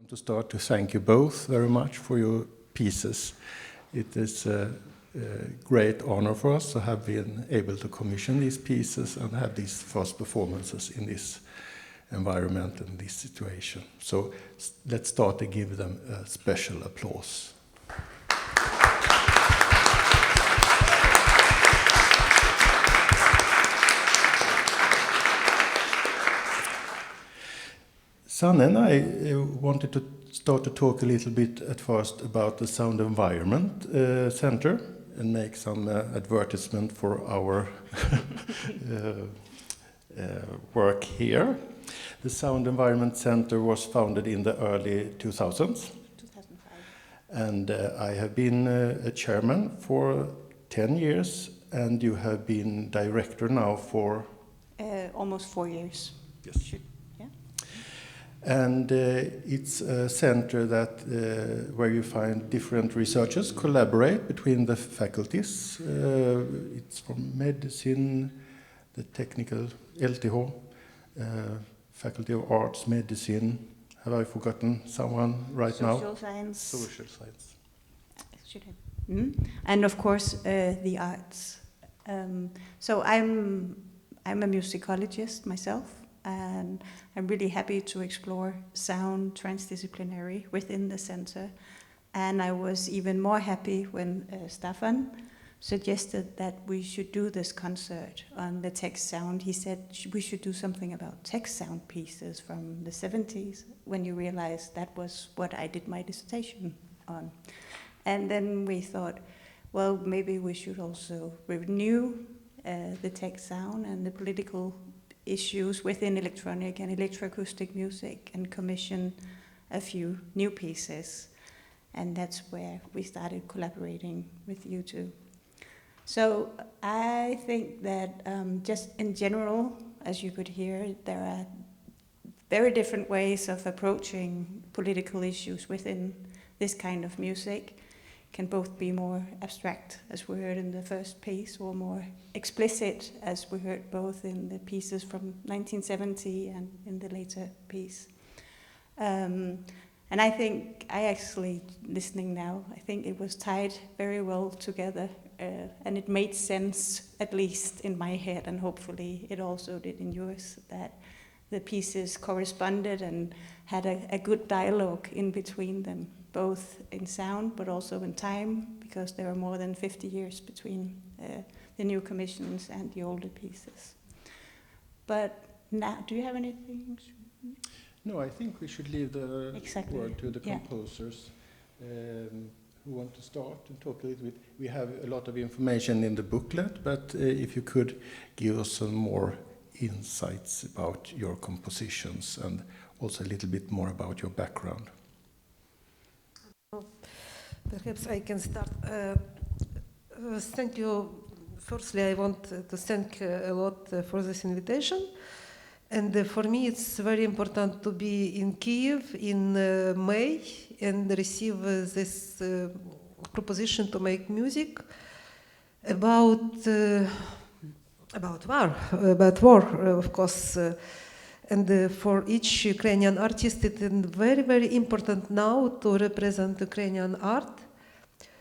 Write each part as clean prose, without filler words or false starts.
To start, to thank you both very much for your pieces. It is a great honor for us to have been able to commission these pieces and have these first performances in this environment and this situation. So let's start to give them a special applause. Sanne and I wanted to start to talk a little bit at first about the Sound Environment Center and make some advertisement for our work here. The Sound Environment Center was founded in the early 2000s. 2005. And I have been a chairman for 10 years, and you have been director now for? Almost 4 years. Yes. And it's a center that where you find different researchers collaborate between the faculties. It's from medicine, the technical LTH, Faculty of Arts, Medicine. Have I forgotten someone right now? Social science. Social science. And of course the arts. So I'm a musicologist myself. And I'm really happy to explore sound transdisciplinary within the center. And I was even more happy when Staffan suggested that we should do this concert on the text sound. He said we should do something about text sound pieces from the 70s, when you realize that was what I did my dissertation on. And then we thought, well, maybe we should also renew the text sound and the political issues within electronic and electroacoustic music and commission a few new pieces. And that's where we started collaborating with you two. So I think that just in general, as you could hear, there are very different ways of approaching political issues within this kind of music. Can both be more abstract, as we heard in the first piece, or more explicit, as we heard both in the pieces from 1970 and in the later piece. And I think, listening now, I think it was tied very well together, and it made sense, at least in my head, and hopefully it also did in yours, that the pieces corresponded and had a good dialogue in between them, both in sound but also in time, because there are more than 50 years between the new commissions and the older pieces. But now, do you have anything? No, I think we should leave the word to the composers who want to start and talk a little bit. We have a lot of information in the booklet, but if you could give us some more insights about your compositions and also a little bit more about your background. Perhaps I can start. Thank you. Firstly, I want to thank a lot for this invitation. And for me, it's very important to be in Kyiv in May and receive this proposition to make music about war, of course. And for each Ukrainian artist, it's very, very important now to represent Ukrainian art,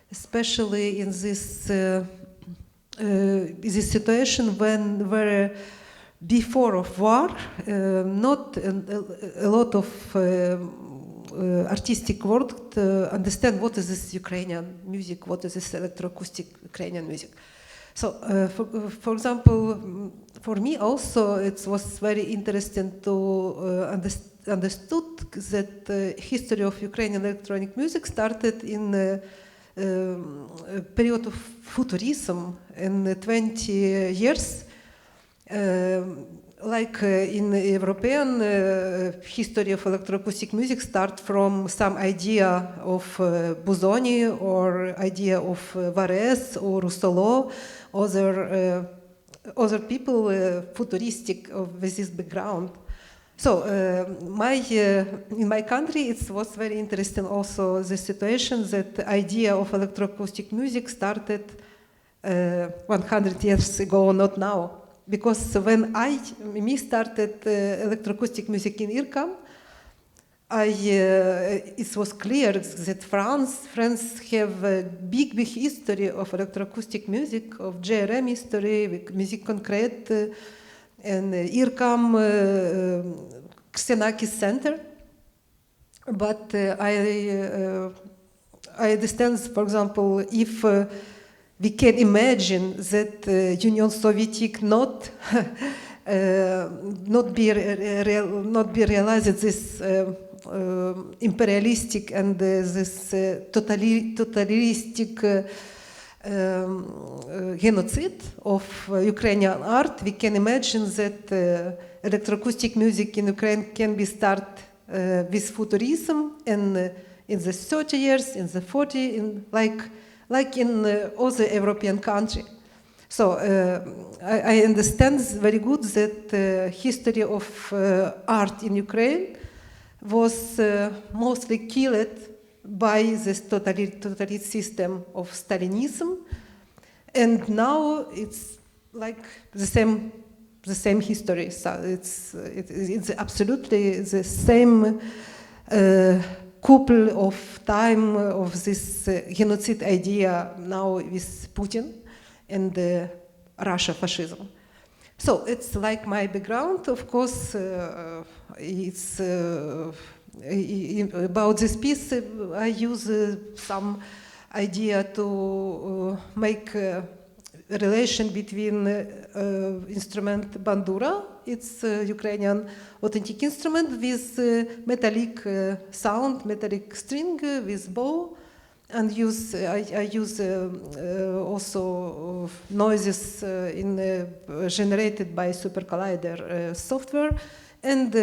especially in this situation where before of war, not a lot of artistic world to understand what is this Ukrainian music, what is this electroacoustic Ukrainian music. So, for example, for me also it was very interesting to understood that the history of Ukrainian electronic music started in a period of futurism in 20 years. Like in European history of electroacoustic music start from some idea of Busoni or idea of Varese or Rousselot, other people futuristic with this background. So in my country it was very interesting also the situation that the idea of electroacoustic music started 100 years ago, not now. Because when I started electroacoustic music in IRCAM, it was clear that France have a big history of electroacoustic music, of JRM history, with musique concrète, and IRCAM, Xenakis Center. But I understand, for example, if we can imagine that Union Soviet not be realized this imperialistic and this totalitarianistic genocide of Ukrainian art, we can imagine that electroacoustic music in Ukraine can be started with futurism and in the 30 years, in the 40, like in other European countries. So I understand very good that the history of art in Ukraine was mostly killed by this totalitarian system of Stalinism, and now it's like the same history. So it's absolutely the same couple of time of this genocide idea now with Putin and Russia fascism. So it's like my background, of course. It's about this piece. I use some idea to make a relation between instrument bandura. It's a Ukrainian authentic instrument with metallic sound, metallic string with bow. And I use also noises generated by Super Collider software, and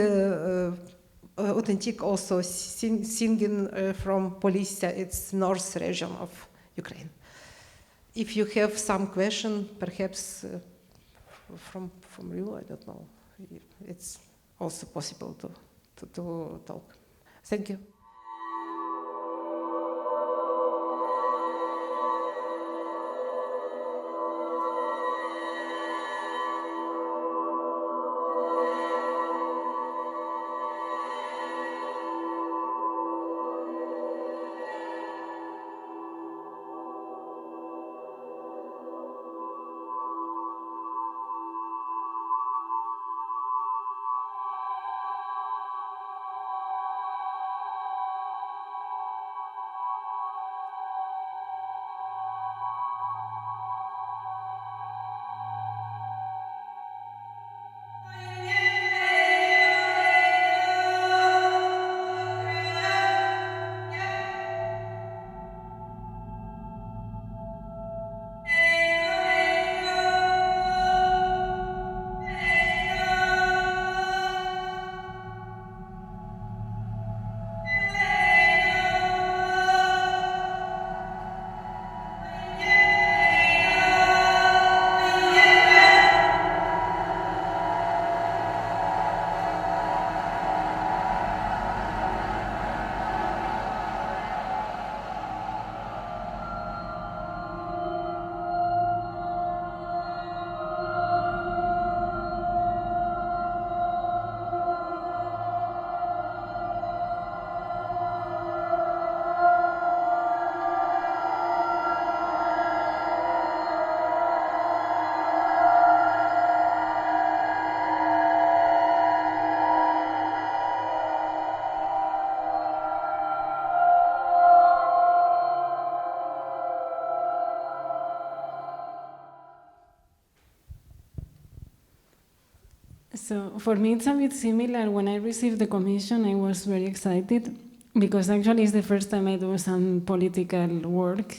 authentic also singing from Polisia, it's north region of Ukraine. If you have some question, perhaps from you, I don't know, it's also possible to talk. Thank you. So for me, it's a bit similar. When I received the commission, I was very excited because actually it's the first time I do some political work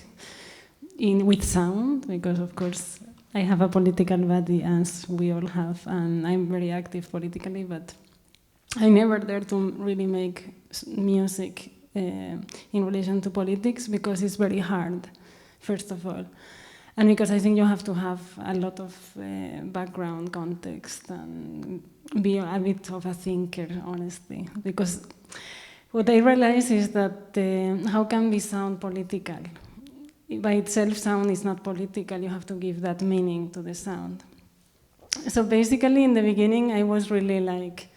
with sound, because of course I have a political body, as we all have, and I'm very active politically, but I never dared to really make music in relation to politics because it's very hard, first of all. And because I think you have to have a lot of background context and be a bit of a thinker, honestly. Because what I realize is that how can we sound political? By itself, sound is not political. You have to give that meaning to the sound. So basically, in the beginning, I was really like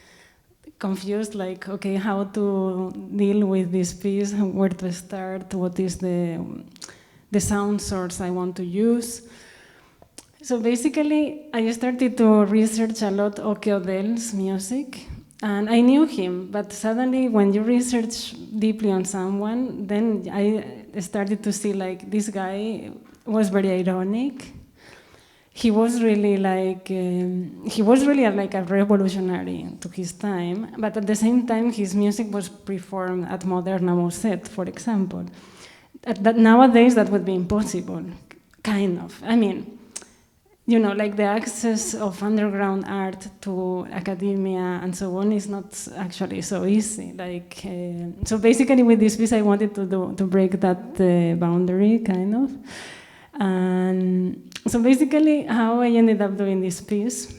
confused, like, okay, how to deal with this piece, where to start, what is the sound source I want to use. So basically, I started to research a lot Oke Odell's music, and I knew him, but suddenly when you research deeply on someone, then I started to see like this guy was very ironic. He was really like like a revolutionary to his time, but at the same time, his music was performed at Moderna Museet, for example. Nowadays, that would be impossible, kind of. I mean, you know, like the access of underground art to academia and so on is not actually so easy. Like, so basically, with this piece, I wanted to break that boundary, kind of. And so basically, how I ended up doing this piece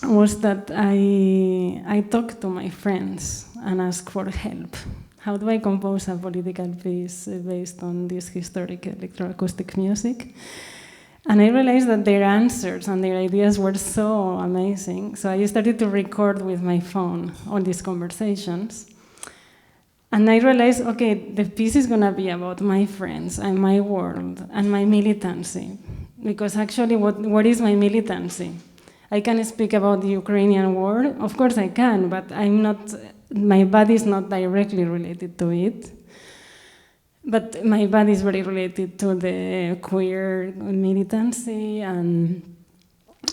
was that I talked to my friends and asked for help. How do I compose a political piece based on this historic electroacoustic music? And I realized that their answers and their ideas were so amazing. So I started to record with my phone all these conversations. And I realized, okay, the piece is gonna be about my friends and my world and my militancy. Because actually, what is my militancy? I can speak about the Ukrainian war, of course I can, but my body is not directly related to it. But my body is very related to the queer militancy and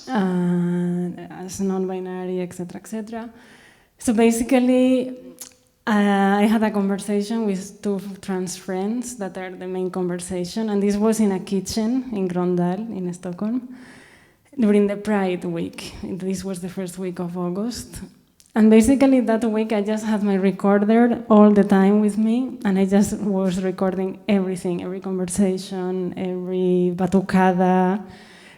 as non-binary, etc., etc. So basically, I had a conversation with two trans friends that are the main conversation, and this was in a kitchen in Grondal in Stockholm during the Pride week. This was the first week of August. And basically that week I just had my recorder all the time with me, and I just was recording everything, every conversation, every batucada.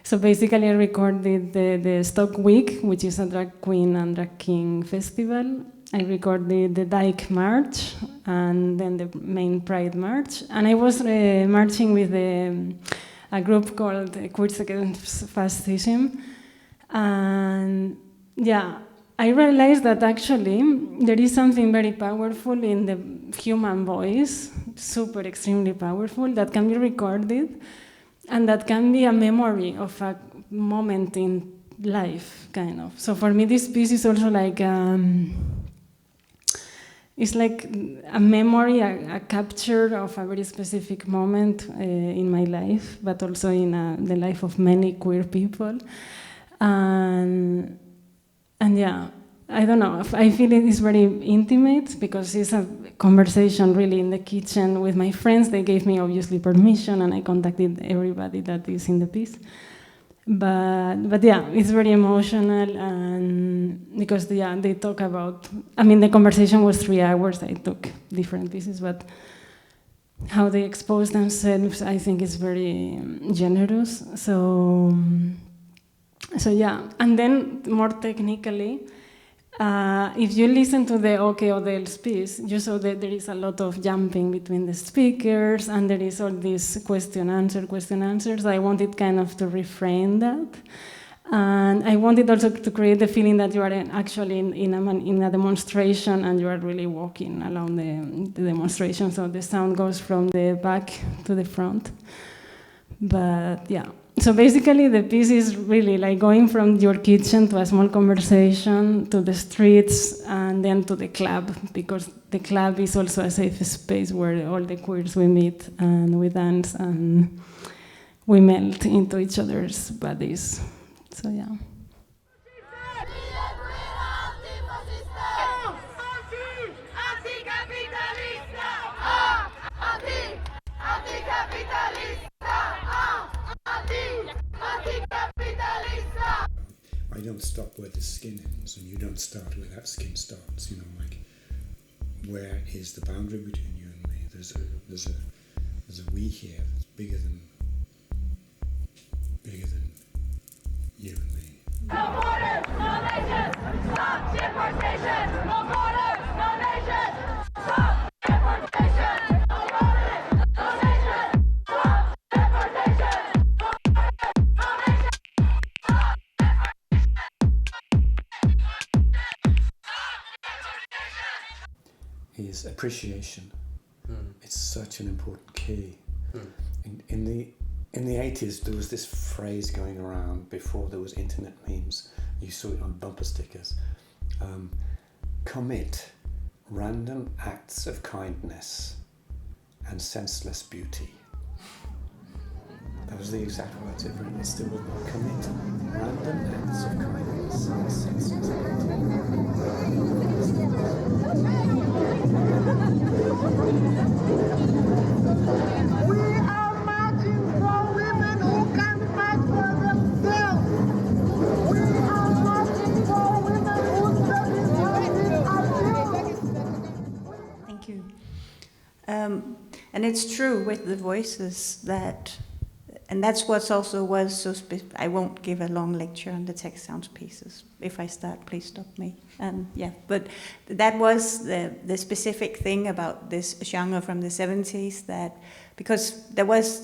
So basically I recorded the Stock Week, which is a drag queen and drag king festival. I recorded the Dyke March and then the main Pride March. And I was marching with a group called Queers Against Fascism. And yeah, I realized that actually there is something very powerful in the human voice, super extremely powerful, that can be recorded and that can be a memory of a moment in life, kind of. So for me, this piece is also like, it's like a memory, a capture of a very specific moment in my life, but also in the life of many queer people. And yeah, I don't know, I feel it is very intimate because it's a conversation really in the kitchen with my friends. They gave me obviously permission and I contacted everybody that is in the piece. But yeah, it's very emotional, and because they talk about, I mean, the conversation was 3 hours, I took different pieces, but how they expose themselves, I think is very generous. So yeah, and then more technically, if you listen to the Oke Odell's piece, you saw that there is a lot of jumping between the speakers, and there is all these question-answers. I wanted kind of to reframe that. And I wanted also to create the feeling that you are actually in a demonstration and you are really walking along the demonstration. So the sound goes from the back to the front. But yeah. So basically the piece is really like going from your kitchen to a small conversation, to the streets, and then to the club, because the club is also a safe space where all the queers we meet and we dance and we melt into each other's bodies. So yeah. I don't stop where the skin ends, and you don't start where that skin starts. You know, like, where is the boundary between you and me? There's a we here that's bigger than you and me. No borders, no nations. Stop deportation. No borders, no nations. Stop deportation. No borders, no nations. Stop deportation. No borders, no nations. Stop deportation. is appreciation. It's such an important key. In the 80s, there was this phrase going around before there was internet memes. You saw it on bumper stickers. Commit random acts of kindness and senseless beauty. That was the exact words. It still was not. Commit random acts of kindness and senseless We are marching for women who can fight for themselves. We are marching for women whose studies are Thank you. And it's true with the voices that, and that's what's also was so I won't give a long lecture on the text sounds pieces. If I start, please stop me. But that was the specific thing about this genre from the 70s, that because there was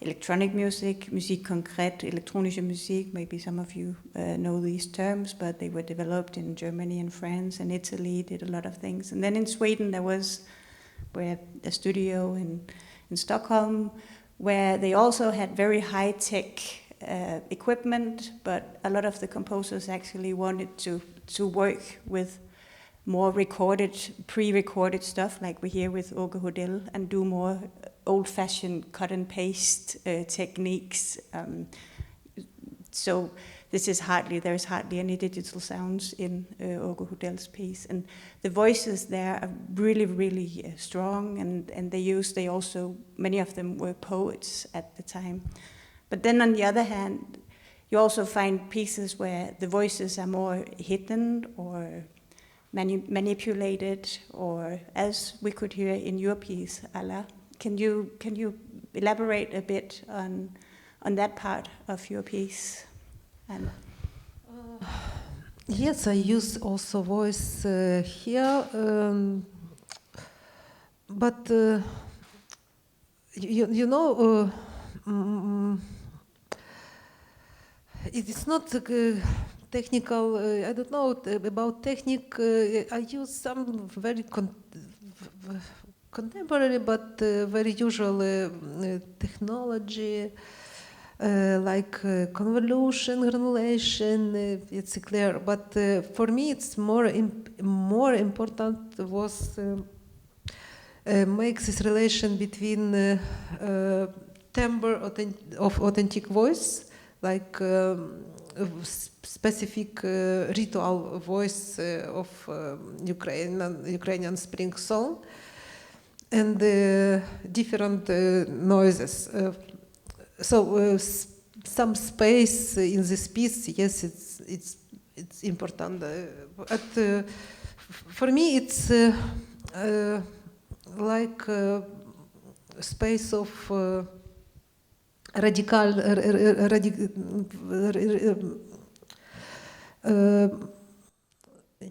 electronic music, musik konkret, elektronische musik, maybe some of you know these terms, but they were developed in Germany and France and Italy, did a lot of things. And then in Sweden there was a studio in Stockholm where they also had very high-tech equipment, but a lot of the composers actually wanted to work with more recorded, pre-recorded stuff like we hear with Åke Hodell, and do more old-fashioned cut-and-paste techniques. So there's hardly any digital sounds in Åke Hodell's piece. And the voices there are really, really strong, and they also, many of them were poets at the time. But then on the other hand, you also find pieces where the voices are more hidden or manipulated, or as we could hear in your piece, Alla. Can you elaborate a bit on that part of your piece? Yes, I use also voice here, but you know, it is not technical. I don't know about technique. I use some very contemporary but very usual technology. Like convolution, granulation, it's clear. But for me, it's more important was make this relation between timbre of authentic voice, like specific ritual voice of Ukrainian spring song, and different noises. So some space in this piece, yes, it's important. But for me, it's like a space of radical.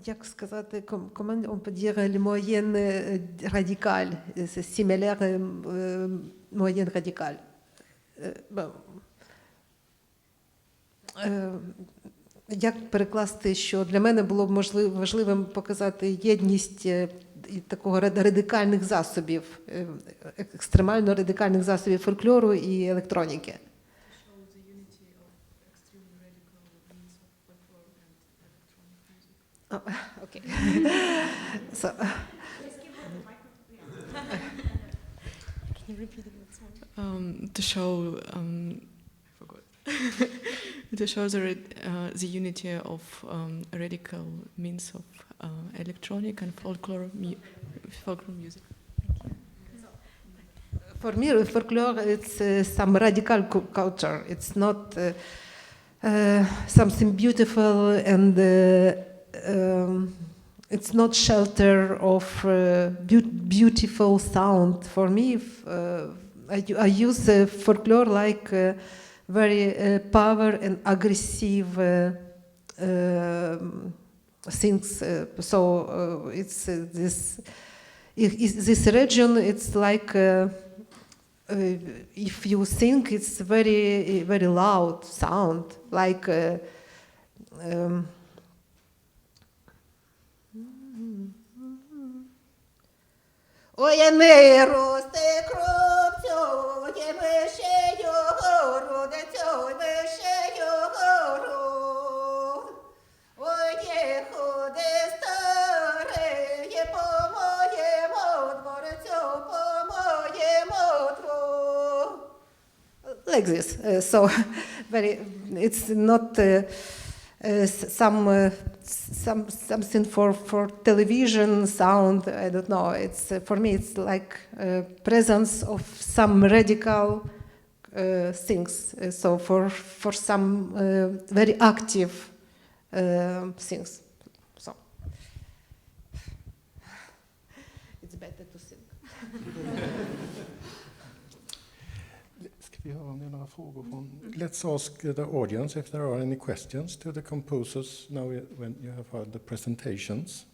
Як сказати, comment on peut dire le moyen radical, c'est similaire moyen radical. Як перекласти, що для мене було важливим показати єдність такого радикальних засобів, екстремально радикальних засобів фольклору і електроніки. Okay. So, can you repeat it? To show, I forgot. To show the unity of radical means of electronic and folklore music. For me, folklore it's some radical culture. It's not something beautiful, and it's not shelter of beautiful sound. For me, I use folklore like very power and aggressive things. So it's this region. It's like if you think it's very very loud sound, like. Ой, ми росте кропцю, є ми ще його родицю, ми ще його род. Ой, є ходи старе, є по моєму дворицю, по моєму двору. Like this, so very. It's not something for television sound. I don't know. It's for me. It's like presence of some radical things. So for some very active things. So it's better to sing. Let's ask the audience if there are any questions to the composers now when you have heard the presentations.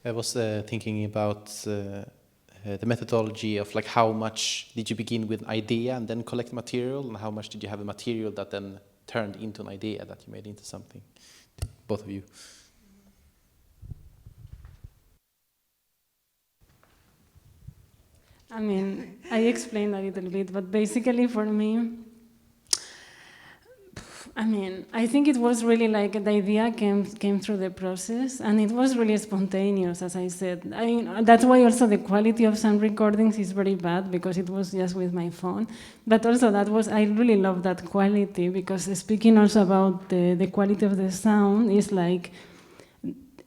I was thinking about the methodology of like how much did you begin with an idea and then collect material, and how much did you have a material that then turned into an idea that you made into something, both of you. I mean, I explained a little bit, but basically for me, I mean, I think it was really like the idea came through the process, and it was really spontaneous, as I said. I mean, that's why also the quality of some recordings is very bad, because it was just with my phone. But also I really love that quality, because speaking also about the quality of the sound is like,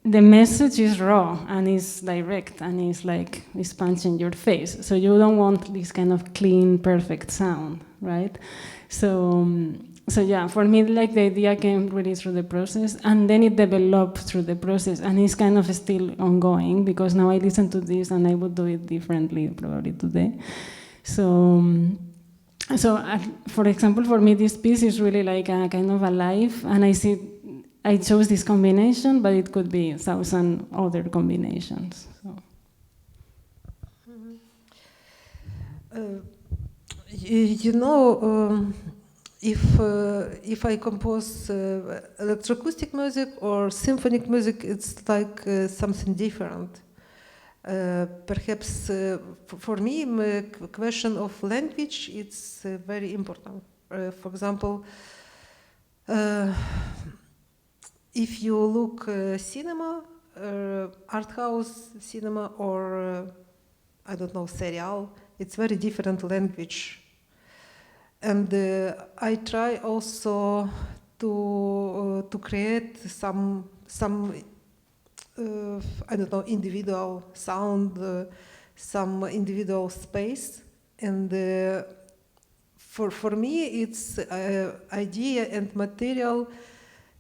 the message is raw and is direct and it's punching your face. So you don't want this kind of clean, perfect sound, right? So yeah, for me, like the idea came really through the process, and then it developed through the process, and it's kind of still ongoing, because now I listen to this and I would do it differently probably today. So for example, for me, this piece is really like a kind of alive, and I chose this combination, but it could be 1,000 other combinations. So. If I compose electroacoustic music or symphonic music, it's like something different. Perhaps for me, the question of language it's very important. For example, if you look cinema, art house cinema, or I don't know, serial, it's very different language. And I try also to create some I don't know, individual sound, some individual space. And for me, it's idea and material.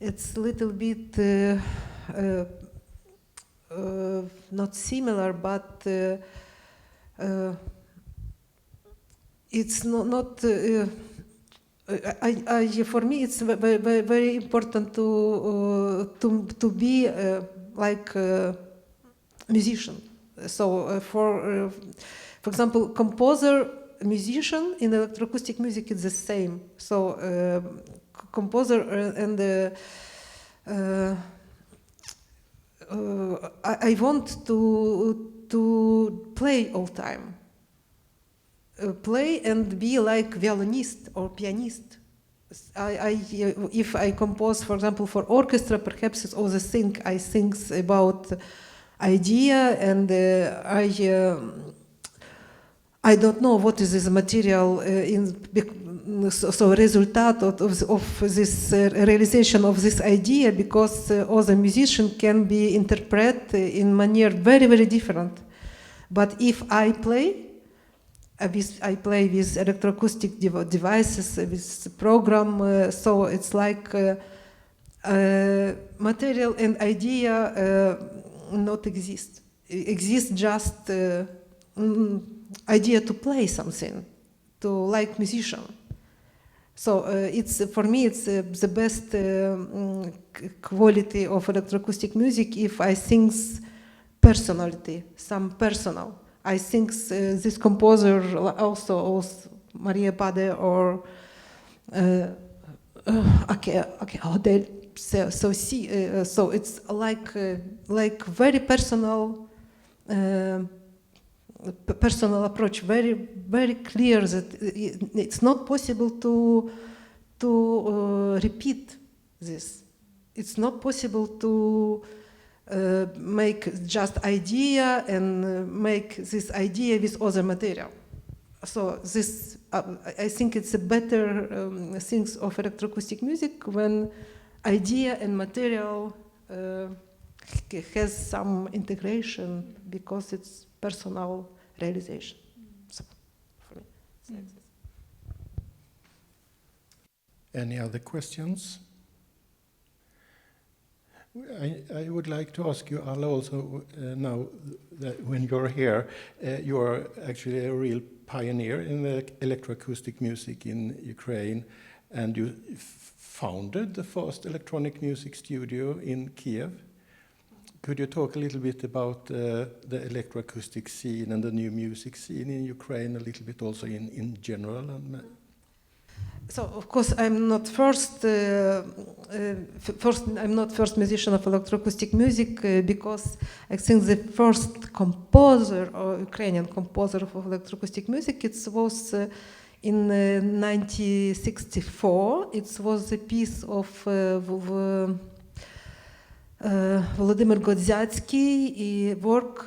It's a little bit not similar, but it's not. For me, it's very important to be like a musician. So for example, composer, musician in electroacoustic music is the same. So composer and I want to play all time. Play and be like violinist or pianist. If I compose, for example, for orchestra, perhaps it's all the thing. I think about idea, and I don't know what is this material so result of this realization of this idea, because all the musician can be interpreted in manner very, very different. But if I play with electroacoustic devices, with program, so it's like material and idea not exist. Exist just idea to play something, to like musician. So it's for me it's the best quality of electroacoustic music if I think personality, some personal. I think this composer also Maria Pade or okay. How they so see? So it's like very personal. Personal approach, very clear that it's not possible to repeat this. It's not possible to make just idea and make this idea with other material. So this, I think it's a better things of electroacoustic music when idea and material has some integration because it's personal realization. So, for me, it's Any other questions? I would like to ask you, Alla, also now that when you're here, you are actually a real pioneer in the electroacoustic music in Ukraine, and you founded the first electronic music studio in Kiev. Could you talk a little bit about the electroacoustic scene and the new music scene in Ukraine, a little bit also in general? So of course I'm not first musician of electroacoustic music because I think the first composer or Ukrainian composer of electroacoustic music it was in 1964. It was a piece of Volodymyr Godzyacki work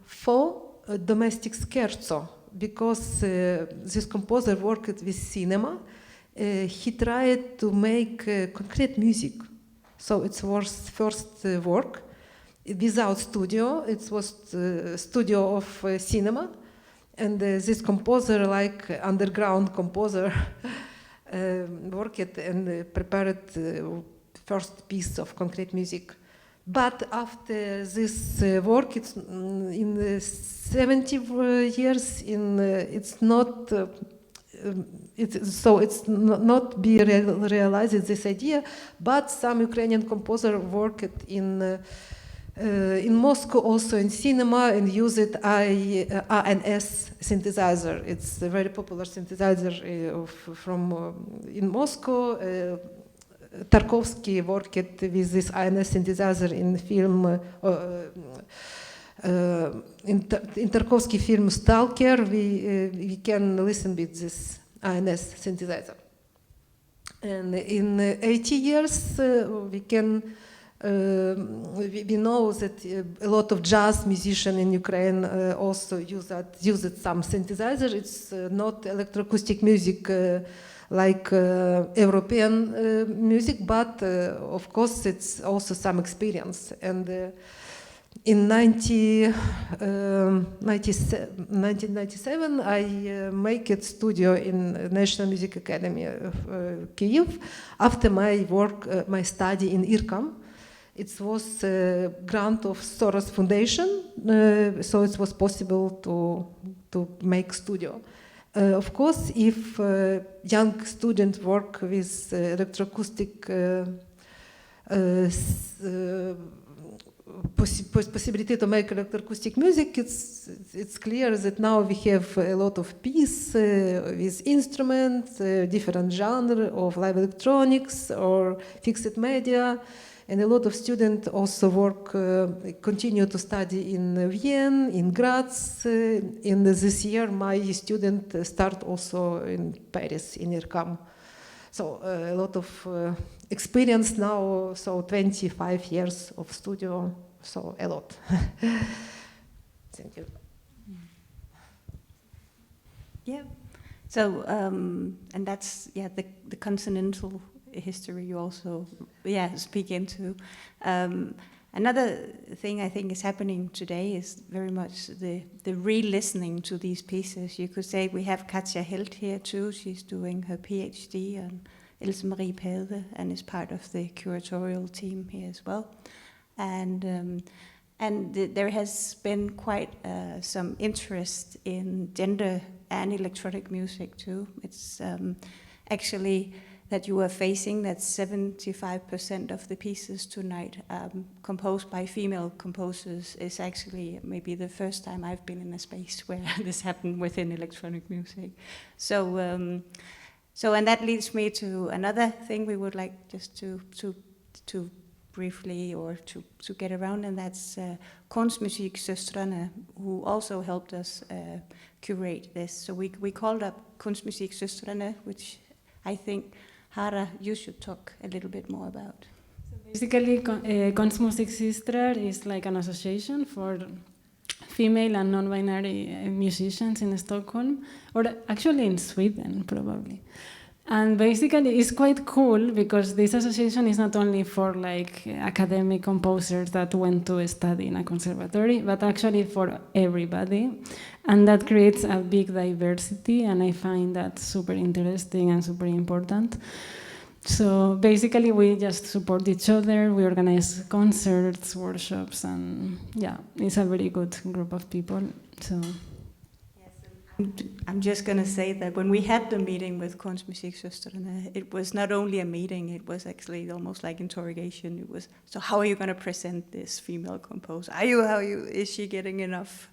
for domestic scherzo because this composer worked with cinema. He tried to make concrete music. So it was first work without studio. It was studio of cinema. And this composer, like underground composer, worked and prepared first piece of concrete music. But after this work, it's in the 70 years, it's not. It's not be realized this idea. But some Ukrainian composer worked in Moscow, also in cinema, and used ANS synthesizer. It's a very popular synthesizer from in Moscow. Tarkovsky worked with this ANS synthesizer in film. In Tarkovsky film Stalker, we can listen with this ANS synthesizer. And in 80 years, we can. We know that a lot of jazz musicians in Ukraine also used some synthesizer. It's not electroacoustic music like European music, but of course it's also some experience. And in 1997, I make a studio in National Music Academy of Kyiv after my work, my study in IRCAM. It was a grant of Soros Foundation, so it was possible to make studio. Of course, if young students work with electroacoustic possibility to make electroacoustic music, it's clear that now we have a lot of pieces with instruments, different genre of live electronics or fixed media. And a lot of students also work, continue to study in Vienna, in Graz. In this year, my student start also in Paris, in IRCAM. So a lot of experience now, so 25 years of studio, so a lot. Thank you. Yeah. So, and that's, the continental history you also speak into. Another thing I think is happening today is very much the re-listening to these pieces. You could say we have Katja Helt here too. She's doing her PhD on Else Marie Pade and is part of the curatorial team here as well. And there has been quite some interest in gender and electronic music too. It's actually that you are facing that 75% of the pieces tonight composed by female composers is actually maybe the first time I've been in a space where this happened within electronic music. So So, and that leads me to another thing we would like just to briefly or to get around, and that's Kunstmusiksøstrene, who also helped us curate this. So we called up Kunstmusiksøstrene, which I think, Hara, you should talk a little bit more about. So basically, Kunstmusiksøstre is like an association for female and non-binary musicians in Stockholm, or actually in Sweden, probably. And basically, it's quite cool because this association is not only for like academic composers that went to study in a conservatory, but actually for everybody. And that creates a big diversity, and I find that super interesting and super important. So basically, we just support each other, we organize concerts, workshops, and yeah, it's a very good group of people. So. I'm just going to say that when we had the meeting with Kunstmusiksøstrene, it was not only a meeting, it was actually almost like interrogation. It was, so how are you going to present this female composer? Is she getting enough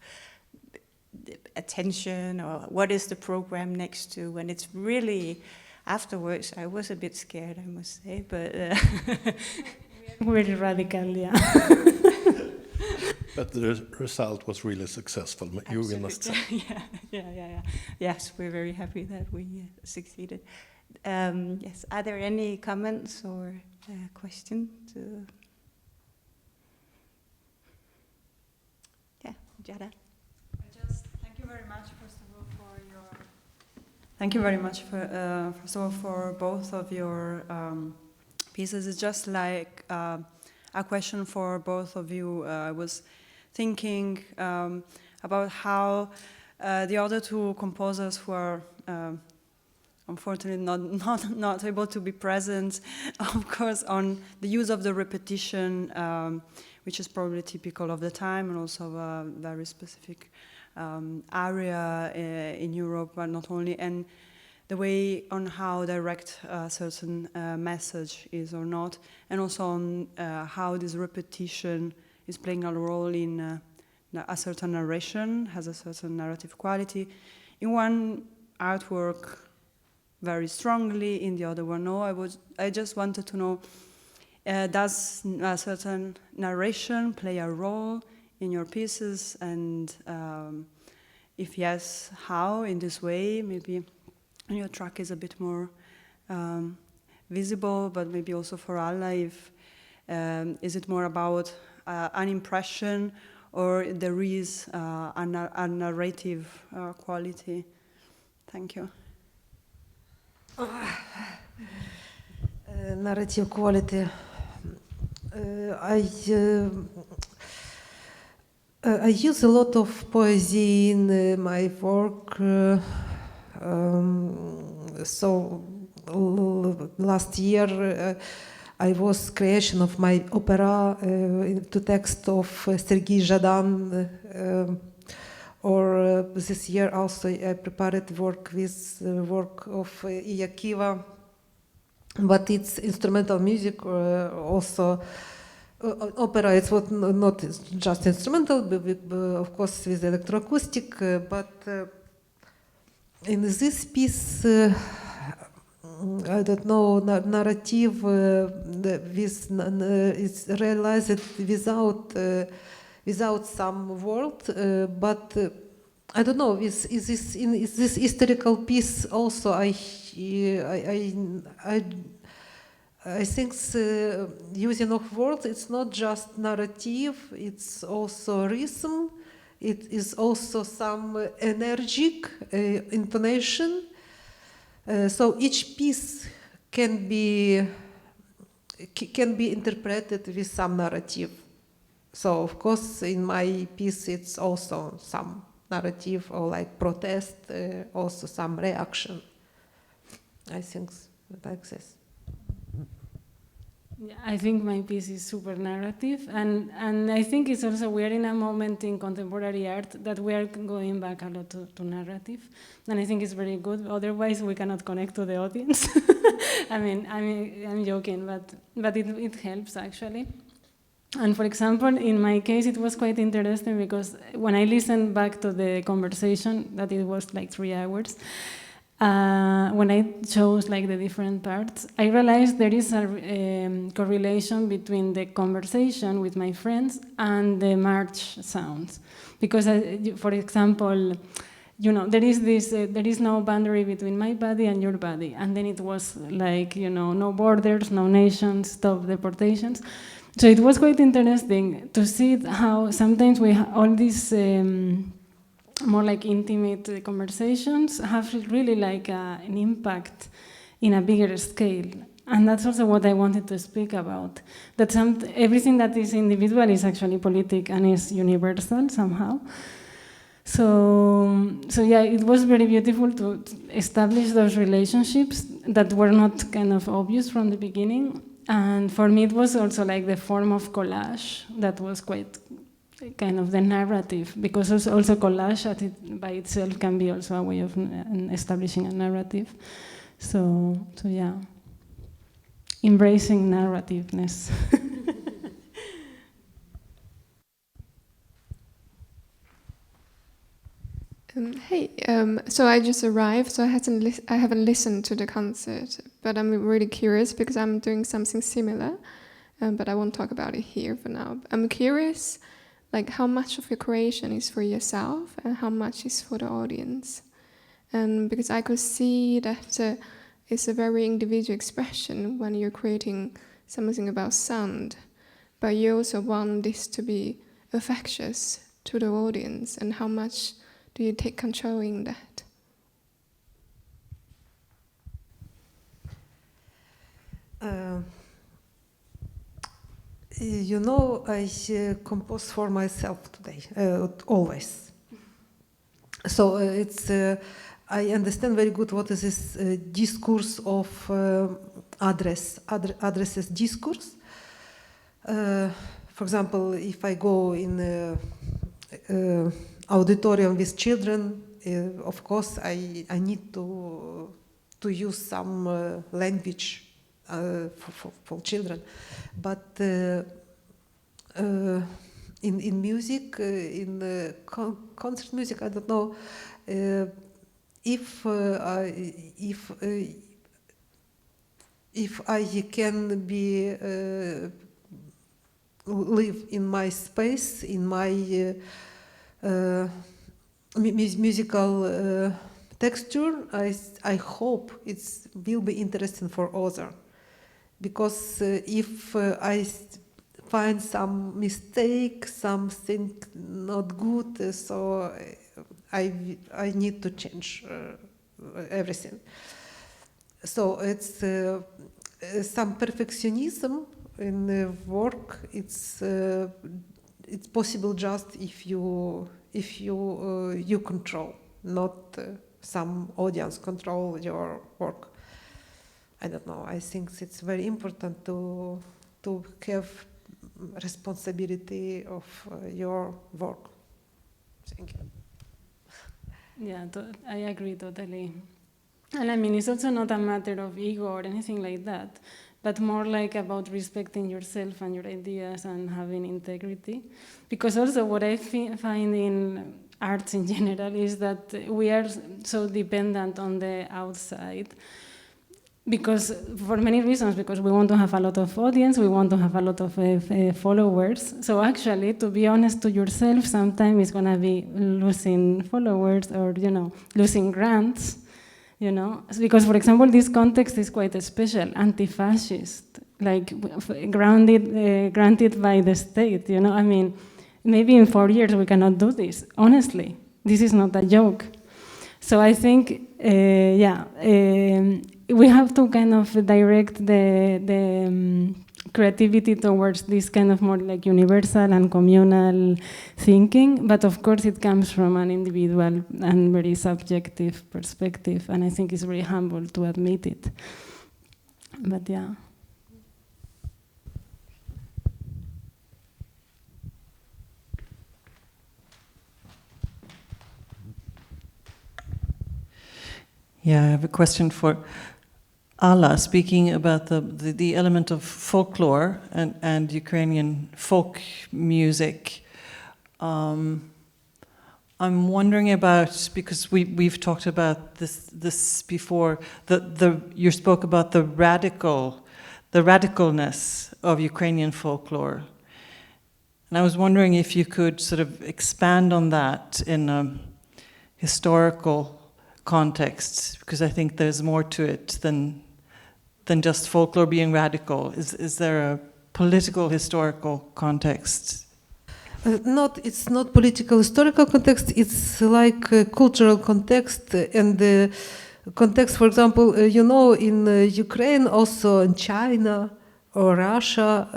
attention, or what is the program next to? And it's really, afterwards, I was a bit scared, I must say, but... Very radical, yeah. But the result was really successful, you must say. Yeah. Yes, we're very happy that we succeeded. Yes, are there any comments or questions? Yeah, Jada. Thank you very much, first of all, for your... Thank you very much, first of all, for both of your pieces. It's just like a question for both of you. I was thinking about how the other two composers who are unfortunately not able to be present, of course, on the use of the repetition, which is probably typical of the time and also a very specific area in Europe, but not only, and the way on how direct a certain message is or not, and also on how this repetition is playing a role in a certain narration, has a certain narrative quality. In one artwork, very strongly, in the other one, no. I just wanted to know, does a certain narration play a role in your pieces, and if yes, how in this way? Maybe your track is a bit more visible, but maybe also for Alla, if is it more about an impression, or there is a narrative quality? Thank you. Narrative quality. I use a lot of poesy in my work. So last year I was creation of my opera to text of Sergei Zhadan, or this year also I prepared work with work of Zagaykevych, but it's instrumental music also. Opera, it's not just instrumental, but of course with electroacoustic, but in this piece, I don't know, narrative it's realized without some word, but I don't know. Is this historical piece also? I think using of words, it's not just narrative. It's also rhythm. It is also some energetic intonation. So each piece can be interpreted with some narrative. So of course, in my piece, it's also some narrative or like protest, also some reaction. I think like this. Yeah, I think my piece is super narrative, and I think it's also, we are in a moment in contemporary art that we are going back a lot to narrative, and I think it's very good. Otherwise, we cannot connect to the audience. I'm joking, but it helps actually. And for example, in my case, it was quite interesting because when I listened back to the conversation, that it was like 3 hours, when I chose like the different parts, I realized there is a correlation between the conversation with my friends and the march sounds. Because, for example, there is no boundary between my body and your body. And then it was like, no borders, no nations, stop deportations. So it was quite interesting to see how sometimes we have all these more like intimate conversations have really like an impact in a bigger scale. And that's also what I wanted to speak about. That everything that is individual is actually politic and is universal somehow. So yeah, it was very beautiful to establish those relationships that were not kind of obvious from the beginning. And for me, it was also like the form of collage that was quite kind of the narrative, because also collage by itself can be also a way of establishing a narrative. So yeah, embracing narrativeness. Hey, so I just arrived, so I haven't listened to the concert, but I'm really curious because I'm doing something similar, but I won't talk about it here for now. I'm curious, like how much of your creation is for yourself and how much is for the audience, because I could see that it's a very individual expression when you're creating something about sound, but you also want this to be infectious to the audience, and how much do you take control in that? I compose for myself today, always. So I understand very good what is this discourse of addresses discourse. For example, if I go in auditorium with children, of course I need to use some language for children, but in music, in concert music, I don't know if I can be live in my space, in my musical texture. I hope it will be interesting for others, because if I find some mistake, something not good, so I need to change everything. So it's some perfectionism in the work. It's possible just if you control, not some audience control your work. I don't know. I think it's very important to have responsibility of your work. Thank you. Yeah, I agree totally. And I mean, it's also not a matter of ego or anything like that, but more like about respecting yourself and your ideas and having integrity. Because also what I find in arts in general is that we are so dependent on the outside, because for many reasons, because we want to have a lot of audience, we want to have a lot of followers. So actually, to be honest to yourself, sometimes it's going to be losing followers or, losing grants, Because, for example, this context is quite special, anti-fascist, like granted by the state, I mean, maybe in 4 years we cannot do this. Honestly, this is not a joke. So I think, we have to kind of direct the creativity towards this kind of more like universal and communal thinking, but of course it comes from an individual and very subjective perspective, and I think it's very humble to admit it. But yeah. Yeah, I have a question for Alla, speaking about the element of folklore and Ukrainian folk music. I'm wondering about, because we've talked about this before. You spoke about the radicalness of Ukrainian folklore, and I was wondering if you could sort of expand on that in a historical context, because I think there's more to it than just folklore being radical. Is there a political historical context? It's not political historical context, it's like a cultural context, and the context, for example, in Ukraine, also in China or Russia,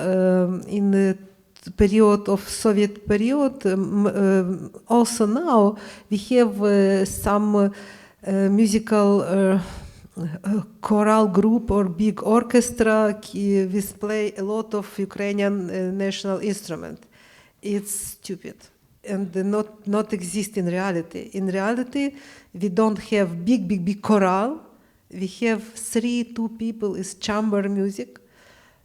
in the period of Soviet period, also now we have some musical choral group or big orchestra which play a lot of Ukrainian national instrument. It's stupid and not exist in reality. In reality, we don't have big chorale. We have 2 people is chamber music.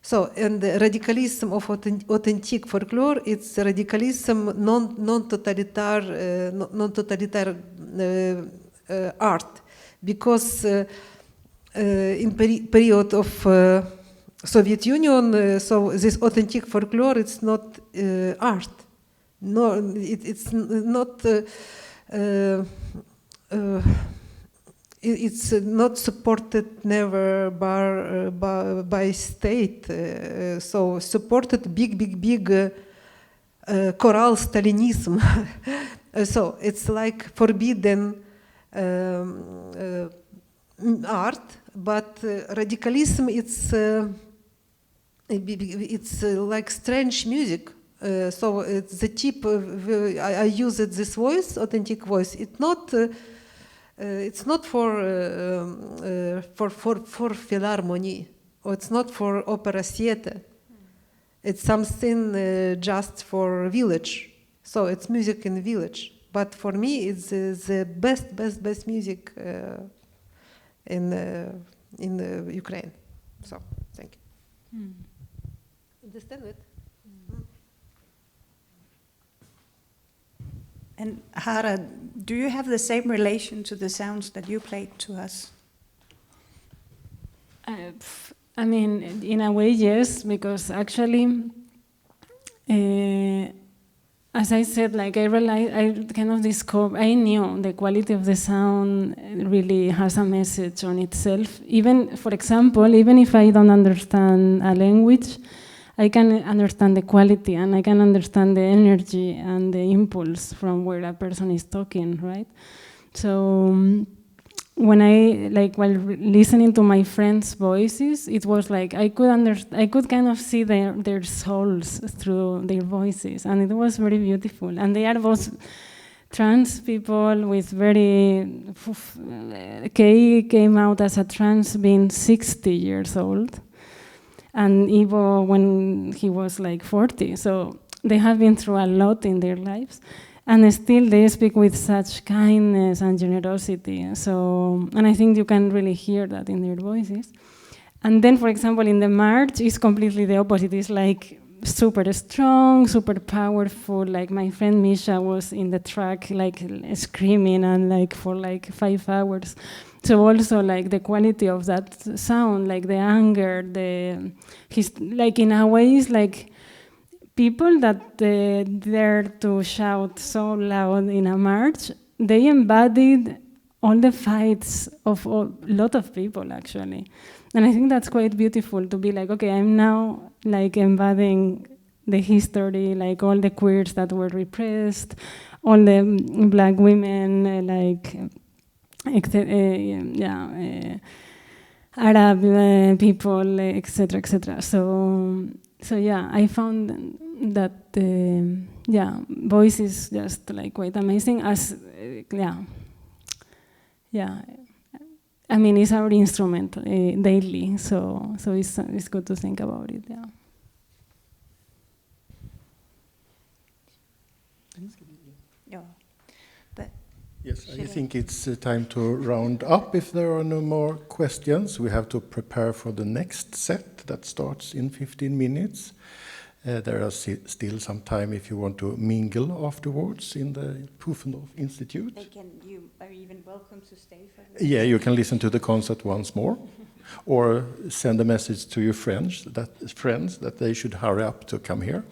So, and the radicalism of authentic folklore, it's radicalism non-totalitarian art, because in period of Soviet Union, so this authentic folklore, it's not art. No, it's not. It's not supported never by state. So supported big choral Stalinism. So it's like forbidden art, but radicalism, it's like strange music. So it's the tip. I use this voice, authentic voice. It's not for philharmony, or it's not for opera theater. It's something just for village. So it's music in village. But for me, it's the best music in Ukraine. So thank you. Understand it? And Hara, do you have the same relation to the sounds that you played to us? I mean, in a way, yes, because actually, as I said, like I kind of discovered, I knew the quality of the sound really has a message on itself. Even, for example, even if I don't understand a language, I can understand the quality and I can understand the energy and the impulse from where a person is talking, right? So when while listening to my friends' voices, it was like I could kind of see their souls through their voices, and it was very beautiful. And they are both trans people with very. Kay came out as a trans being 60 years old. And Ivo when he was like 40. So they have been through a lot in their lives. And still they speak with such kindness and generosity. So, and I think you can really hear that in their voices. And then, for example, in the march, it's completely the opposite. It's like super strong, super powerful. Like my friend Misha was in the track, like screaming and like for like 5 hours. So also like the quality of that sound, like the anger, like in a way it's like people that dare to shout so loud in a march, they embodied all the fights of a lot of people actually. And I think that's quite beautiful to be like, okay, I'm now like embodying the history, like all the queers that were repressed, all the black women, like Arab people, etc., etc. So yeah, I found that voice is just like quite amazing. As I mean, it's our instrument daily, so it's good to think about it. Yeah. Yes, I think it's time to round up. If there are no more questions, we have to prepare for the next set that starts in 15 minutes. There are still some time if you want to mingle afterwards in the Pufendorf Institute. You are even welcome to stay for Yeah, you can listen to the concert once more, or send a message to your friends that they should hurry up to come here.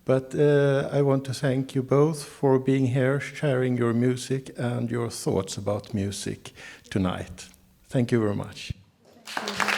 But I want to thank you both for being here, sharing your music and your thoughts about music tonight. Thank you very much. Thank you.